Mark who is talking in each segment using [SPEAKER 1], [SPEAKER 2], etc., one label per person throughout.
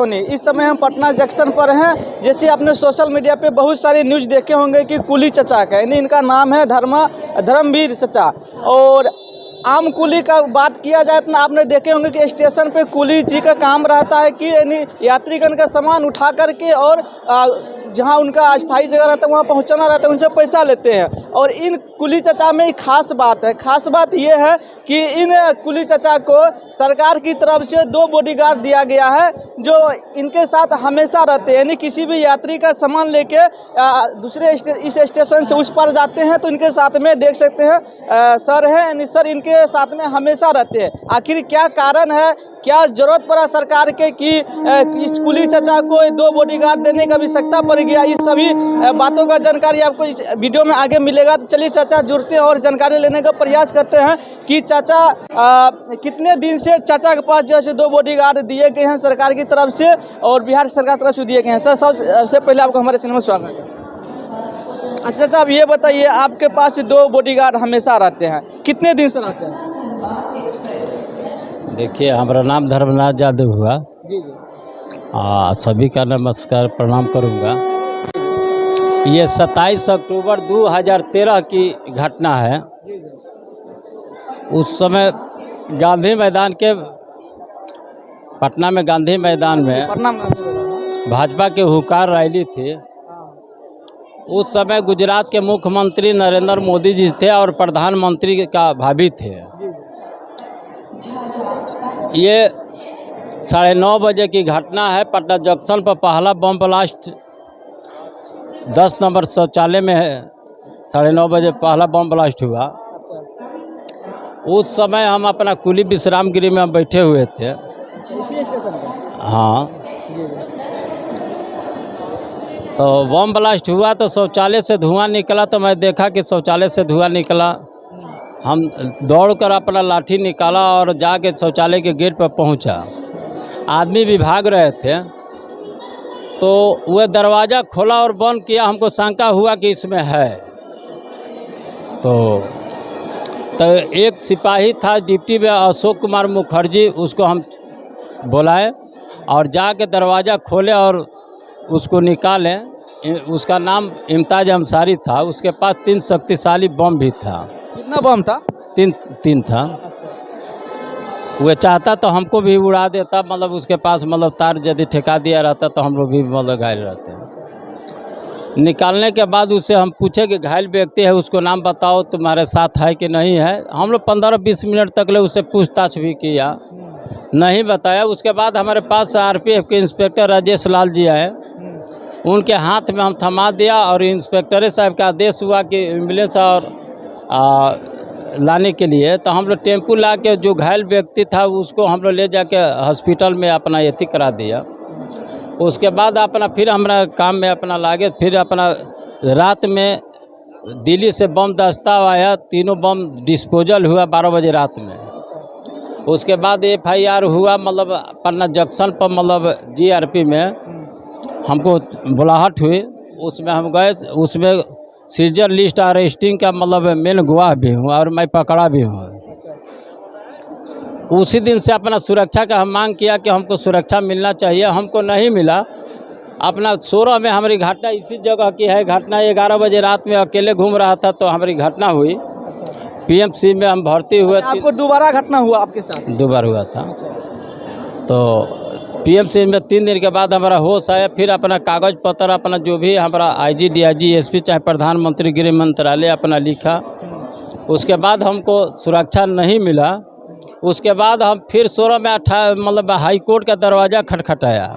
[SPEAKER 1] इस समय हम पटना जंक्शन पर हैं। जैसे आपने सोशल मीडिया पे बहुत सारी न्यूज़ देखे होंगे कि कुली चचा का, यानी इनका नाम है धर्मवीर चचा। और आम कुली का बात किया जाए तो आपने देखे होंगे कि स्टेशन पे कुली जी का काम रहता है कि यानी यात्रीगण का सामान उठा करके और जहां उनका अस्थायी जगह रहता है वहां पहुंचाना रहता है, उनसे पैसा लेते हैं। और इन कुली चचा में एक खास बात है। खास बात यह है कि इन कुली चचा को सरकार की तरफ से 2 बॉडीगार्ड दिया गया है जो इनके साथ हमेशा रहते हैं। यानी किसी भी यात्री का सामान लेके दूसरे इस स्टेशन से उस पार जाते हैं तो इनके साथ में देख सकते हैं सर हैं, यानी सर इनके साथ में हमेशा रहते हैं। आखिर क्या कारण है, क्या जरूरत पड़ा सरकार के कि इस कुली चचा को 2 बॉडीगार्ड देने की आवश्यकता पड़ गया, इस सभी बातों का जानकारी आपको इस वीडियो में आगे मिलेगा। तो चलिए चाचा जुड़ते हैं और जानकारी लेने का प्रयास करते हैं कि चाचा कितने दिन से चाचा के पास जैसे 2 बॉडीगार्ड दिए गए हैं सरकार की तरफ से और बिहार सरकार की तरफ से दिए गए हैं। सर सबसे पहले आपको हमारे चैनल में स्वागत है। अच्छा चाचा, आप ये बताइए, आपके पास 2 बॉडीगार्ड हमेशा रहते हैं, कितने दिन से रहते हैं?
[SPEAKER 2] देखिए, हमारा नाम धर्मनाथ यादव हुआ।
[SPEAKER 1] जी जी।
[SPEAKER 2] सभी का नमस्कार प्रणाम करूंगा। ये 27 अक्टूबर 2013 की घटना है। उस समय गांधी मैदान के पटना में गांधी मैदान में भाजपा के हुंकार रैली थी। उस समय गुजरात के मुख्यमंत्री नरेंद्र मोदी जी थे और प्रधानमंत्री का भाभी थे। ये 9:30 बजे की घटना है। पटना जंक्शन पर पहला बम ब्लास्ट 10 नंबर शौचालय में है। 9:30 बजे पहला बम ब्लास्ट हुआ। उस समय हम अपना कुली विश्राम गृह में बैठे हुए थे। हाँ, तो बम ब्लास्ट हुआ तो शौचालय से धुआं निकला। तो मैं देखा कि शौचालय से धुआं निकला। हम दौड़कर अपना लाठी निकाला और जाके शौचालय के गेट पर पहुंचा। आदमी भी भाग रहे थे तो वह दरवाज़ा खोला और बंद किया। हमको शंका हुआ कि इसमें है। तो एक सिपाही था डिप्टी में, अशोक कुमार मुखर्जी, उसको हम बुलाए और जाके दरवाज़ा खोले और उसको निकाले। उसका नाम इम्ताज अंसारी था। उसके पास 3 शक्तिशाली बम भी था।
[SPEAKER 1] कितना बम था?
[SPEAKER 2] 3 था। वह चाहता तो हमको भी उड़ा देता, मतलब उसके पास मतलब तार यदि ठेका दिया रहता तो हम लोग भी मतलब घायल रहते। निकालने के बाद उससे हम पूछे कि घायल व्यक्ति है, उसको नाम बताओ, तुम्हारे साथ है कि नहीं है। हम लोग 15-20 मिनट तक ले उससे पूछताछ भी किया, नहीं बताया। उसके बाद हमारे पास आरपीएफ के इंस्पेक्टर राजेश लाल जी आए। उनके हाथ में हम थमा दिया और इंस्पेक्टर साहब का आदेश हुआ कि एम्बुलेंस और लाने के लिए। तो हम लोग टेम्पू ला के जो घायल व्यक्ति था उसको हम लोग ले जाके हॉस्पिटल में अपना एथी करा दिया। उसके बाद अपना फिर हमारा काम में अपना लागे। फिर अपना रात में दिल्ली से बम दस्ता आया। 3 बम डिस्पोजल हुआ 12 बजे रात में। उसके बाद FIR हुआ, मतलब पटना जंक्शन पर, मतलब GRP में हमको बुलाहट हुई। उसमें हम गए। उसमें सीजर लिस्ट अरेस्टिंग का मतलब मेन गवाह भी हूँ और मैं पकड़ा भी हूँ। उसी दिन से अपना सुरक्षा का हम मांग किया कि हमको सुरक्षा मिलना चाहिए। हमको नहीं मिला। अपना 16 में हमारी घटना इसी जगह की है। घटना 11 बजे रात में अकेले घूम रहा था तो हमारी घटना हुई। PMC में हम भर्ती हुए।
[SPEAKER 1] आपको दोबारा घटना हुआ आपके साथ?
[SPEAKER 2] 2 बार हुआ था। तो PMC में 3 दिन के बाद हमारा होश आया। फिर अपना कागज पत्र अपना जो भी हमारा IG DIG SP चाहे प्रधानमंत्री गृह मंत्रालय अपना लिखा। उसके बाद हमको सुरक्षा नहीं मिला। उसके बाद हम फिर 16 में मतलब हाई कोर्ट का दरवाज़ा खटखटाया।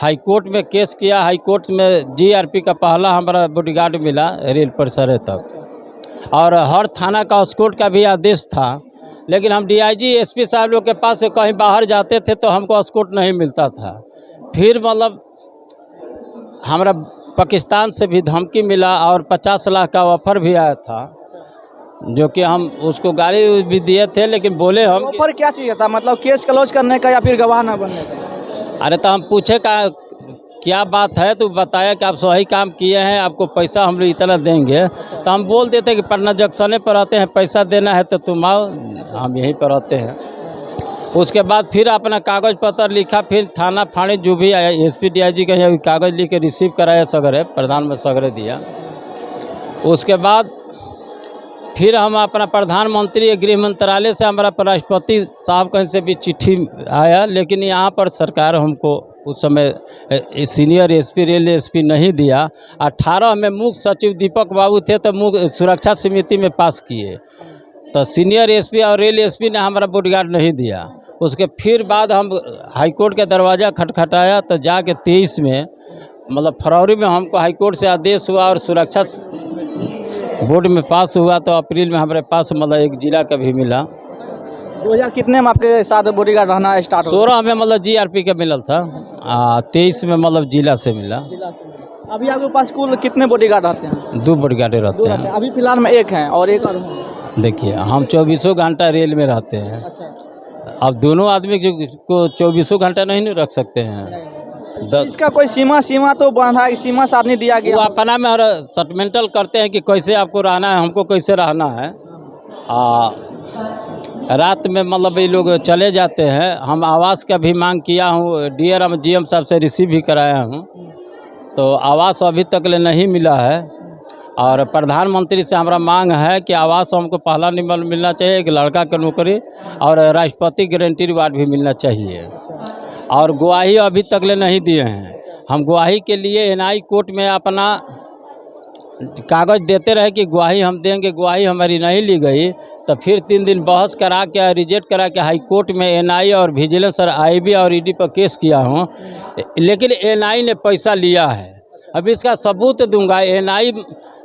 [SPEAKER 2] हाई कोर्ट में केस किया। हाई कोर्ट में GRP का पहला हमारा बॉडीगार्ड मिला रेल परिसर तक। और हर थाना का स्कोर्ट का भी आदेश था। लेकिन हम DIG SP साहब लोग के पास से कहीं बाहर जाते थे तो हमको स्कोर्ट नहीं मिलता था। फिर मतलब हमारा पाकिस्तान से भी धमकी मिला और 50 लाख का ऑफ़र भी आया था, जो कि हम उसको गाली भी दिए थे। लेकिन बोले हम
[SPEAKER 1] ऑफर क्या चाहिए था, मतलब केस क्लोज करने का या फिर गवाह न बनने का?
[SPEAKER 2] अरे तो हम पूछे क्या बात है, तो बताया कि आप सही काम किए हैं, आपको पैसा हम लोग इतना देंगे। तो हम बोल देते कि पटना जंक्शन पर रहते हैं, पैसा देना है तो तुम आओ, हम यहीं पर रहते हैं। उसके बाद फिर अपना कागज़ पत्र लिखा, फिर थाना फाड़ी जो भी आया एसपी डीआईजी का कागज़ लिख के रिसीव कराया सगरे, प्रधान में सगरे दिया। उसके बाद फिर हम अपना प्रधानमंत्री गृह मंत्रालय से हमारा राष्ट्रपति साहब कहीं से भी चिट्ठी आया, लेकिन यहाँ पर सरकार हमको उस समय सीनियर एसपी रेल एसपी नहीं दिया। 18 में मुख्य सचिव दीपक बाबू थे तो मुख्य सुरक्षा समिति में पास किए, तो सीनियर एसपी और रेल एसपी ने हमारा बॉडीगार्ड नहीं दिया। उसके फिर बाद हम हाईकोर्ट के दरवाज़ा खटखटाया, तो जाके 23 में मतलब फरवरी में हमको हाईकोर्ट से आदेश हुआ और सुरक्षा बोर्ड में पास हुआ, तो अप्रैल में हमारे पास मतलब एक जिला का भी मिला।
[SPEAKER 1] 2000 कितने में आपके साथ बॉडीगार्ड रहना स्टार्ट हो?
[SPEAKER 2] 16 में मतलब जीआरपी का मिलल था, 23 में मतलब जिला से मिला।
[SPEAKER 1] अभी आपके पास कुल कितने बॉडीगार्ड रहते हैं?
[SPEAKER 2] 2 बॉडीगार्ड रहते हैं।
[SPEAKER 1] अभी फिलहाल में एक हैं और एक और हैं।
[SPEAKER 2] देखिए हम 24 घंटा रेल में रहते हैं।
[SPEAKER 1] अच्छा।
[SPEAKER 2] अब दोनों आदमी को 24 घंटा नहीं रख सकते हैं।
[SPEAKER 1] इसका कोई सीमा तो बांधा, सीमा साधने दिया गया?
[SPEAKER 2] वो अपना में और सेटमेंटल करते हैं कि कैसे आपको रहना है, हमको कैसे रहना है। रात में मतलब ये लोग चले जाते हैं। हम आवास का भी मांग किया हूँ, डीआरएम जीएम साहब से रिसीव भी कराया हूँ, तो आवास अभी तक ले नहीं मिला है। और प्रधानमंत्री से हमारा मांग है कि आवास हमको पहला नंबर मिलना चाहिए, एक लड़का का नौकरी, और राष्ट्रपति गारंटी वार्ड भी मिलना चाहिए। और गवाही अभी तक ले नहीं दिए हैं। हम गवाही के लिए एनआई कोर्ट में अपना कागज़ देते रहे कि गवाही हम देंगे, गवाही हमारी नहीं ली गई, तो फिर 3 दिन बहस करा के रिजेक्ट करा के हाई कोर्ट में एनआई और विजिलेंस और आईबी और ईडी पर केस किया हूँ, लेकिन एनआई ने पैसा लिया है। अभी इसका सबूत दूंगा। एनआई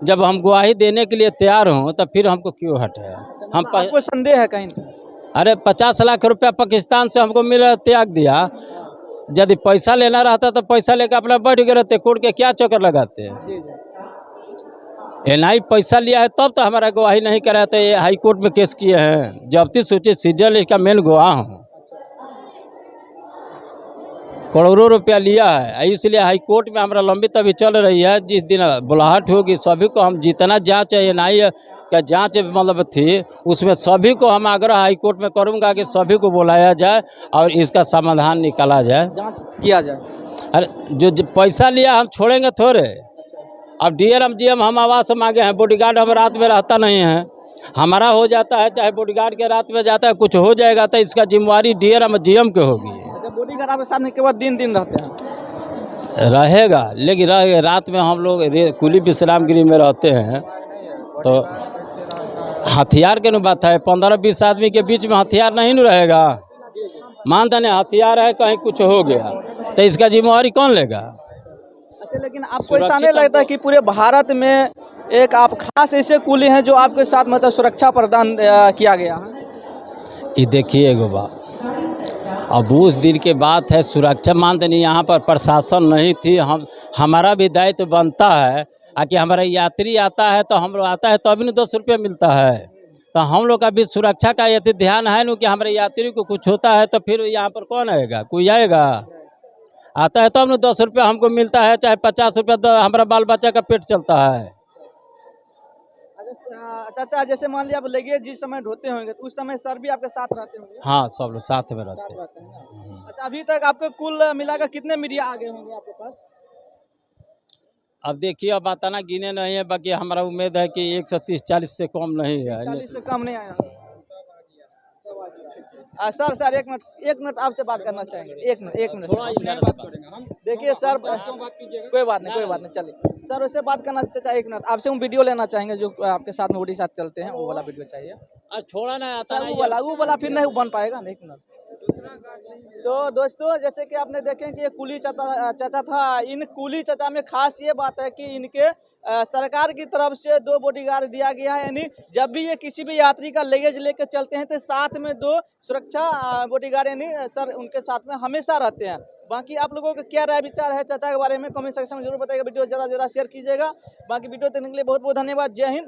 [SPEAKER 2] जब हम गवाही देने के लिए तैयार हों तो फिर हमको क्यों हटाया? हम
[SPEAKER 1] आपको संदेह है कहीं?
[SPEAKER 2] अरे 50 लाख रुपया पाकिस्तान से हमको मिला, त्याग दिया। यदि पैसा लेना रहता तो पैसा लेकर अपना बैठ गए रहते, कोर्ट के क्या चक्कर लगाते हैं। एनआई पैसा लिया है तब तो हमारा गवाही नहीं कराया, तो ये हाई कोर्ट में केस किए हैं। जब्ती सूची सीरियल इसका मेन गवाह हूँ। करोड़ों रुपया लिया है, इसलिए हाई कोर्ट में हमारा लंबित अभी चल रही है। जिस दिन बुलाहट होगी सभी को हम जितना जांच एनआई का जांच मतलब थी, उसमें सभी को हम आग्रह हाई कोर्ट में करूंगा कि सभी को बुलाया जाए और इसका समाधान निकाला जाए,
[SPEAKER 1] जांच किया जाए।
[SPEAKER 2] अरे जो पैसा लिया हम छोड़ेंगे थोड़े। अब डीआरएम जीएम हम आवास मांगे हैं, बॉडीगार्ड हम रात में रहता नहीं है, हमारा हो जाता है, चाहे बॉडीगार्ड के रात में जाता है, कुछ हो जाएगा तो इसका जिम्मेवारी डीआरएम जीएम के होगी।
[SPEAKER 1] बॉडीगार्ड आपके सामने केवल दिन रहते हैं?
[SPEAKER 2] रहेगा, लेकिन रात में हम लोग कुली विश्राम गृह में रहते हैं, तो हथियार के बात है। 15-20 आदमी के बीच में हथियार नहीं न रहेगा। मानता नहीं हथियार है, कहीं कुछ हो गया तो इसका जिम्मेवारी कौन लेगा?
[SPEAKER 1] अच्छा, लेकिन आपको ऐसा नहीं लगता है कि पूरे भारत में एक आप खास ऐसे कुली हैं जो आपके साथ मतलब सुरक्षा प्रदान किया गया है?
[SPEAKER 2] ये देखिए एगो बात, अब उस दिन के बात है, सुरक्षा मानते नहीं, यहाँ पर प्रशासन नहीं थी। हमारा भी दायित्व बनता है कि हमारा यात्री आता है तो हम लोग आता है तो अभी न 10 रुपये मिलता है, तो हम लोग का भी सुरक्षा का यदि ध्यान है न कि हमारे यात्री को कुछ होता है तो फिर यहाँ पर कौन आएगा? कोई आएगा? आता है तब न 10 रुपया हमको मिलता है, चाहे 50 रुपया हमारा बाल बच्चा का पेट चलता है।
[SPEAKER 1] चाचा, जैसे मान लिया आप लगेज जिस समय ढोते होंगे तो उस समय सर भी आपके साथ रहते होंगे?
[SPEAKER 2] हाँ, सब लोग साथ में रहते हैं।
[SPEAKER 1] अच्छा, अभी तक आपके कुल मिलाकर कितने मीडिया आ गए होंगे आपके पास?
[SPEAKER 2] अब देखिए, अब बताना गिने नहीं है, बाकी हमारा उम्मीद है कि 130-40 से कम नहीं है।
[SPEAKER 1] 40 से कम नहीं आया। सर एक मिनट आपसे बात करना चाहेंगे। एक मिनट देखिए सर, कोई बात नहीं चलिए सर, उससे बात करना चाचा। 1 मिनट आपसे हम वीडियो लेना चाहेंगे, जो आपके साथ में बॉडी साथ चलते हैं, वो वाला वीडियो चाहिए।
[SPEAKER 2] छोड़ा ना आता
[SPEAKER 1] सर, वो वाला फिर नहीं बन पाएगा। 1 मिनट। तो दोस्तों, जैसे कि आपने देखें कि ये कुली चाचा था। इन कुली चाचा में खास ये बात है कि इनके सरकार की तरफ से 2 बॉडीगार्ड दिया गया है, यानी जब भी ये किसी भी यात्री का लगेज लेकर चलते हैं तो साथ में 2 सुरक्षा बॉडीगार्ड यानी सर उनके साथ में हमेशा रहते हैं। बाकी आप लोगों का क्या राय विचार है चाचा के बारे में कमेंट सेक्शन में जरूर बताइएगा। वीडियो ज़्यादा शेयर कीजिएगा। बाकी वीडियो देखने के लिए बहुत बहुत धन्यवाद। जय हिंद।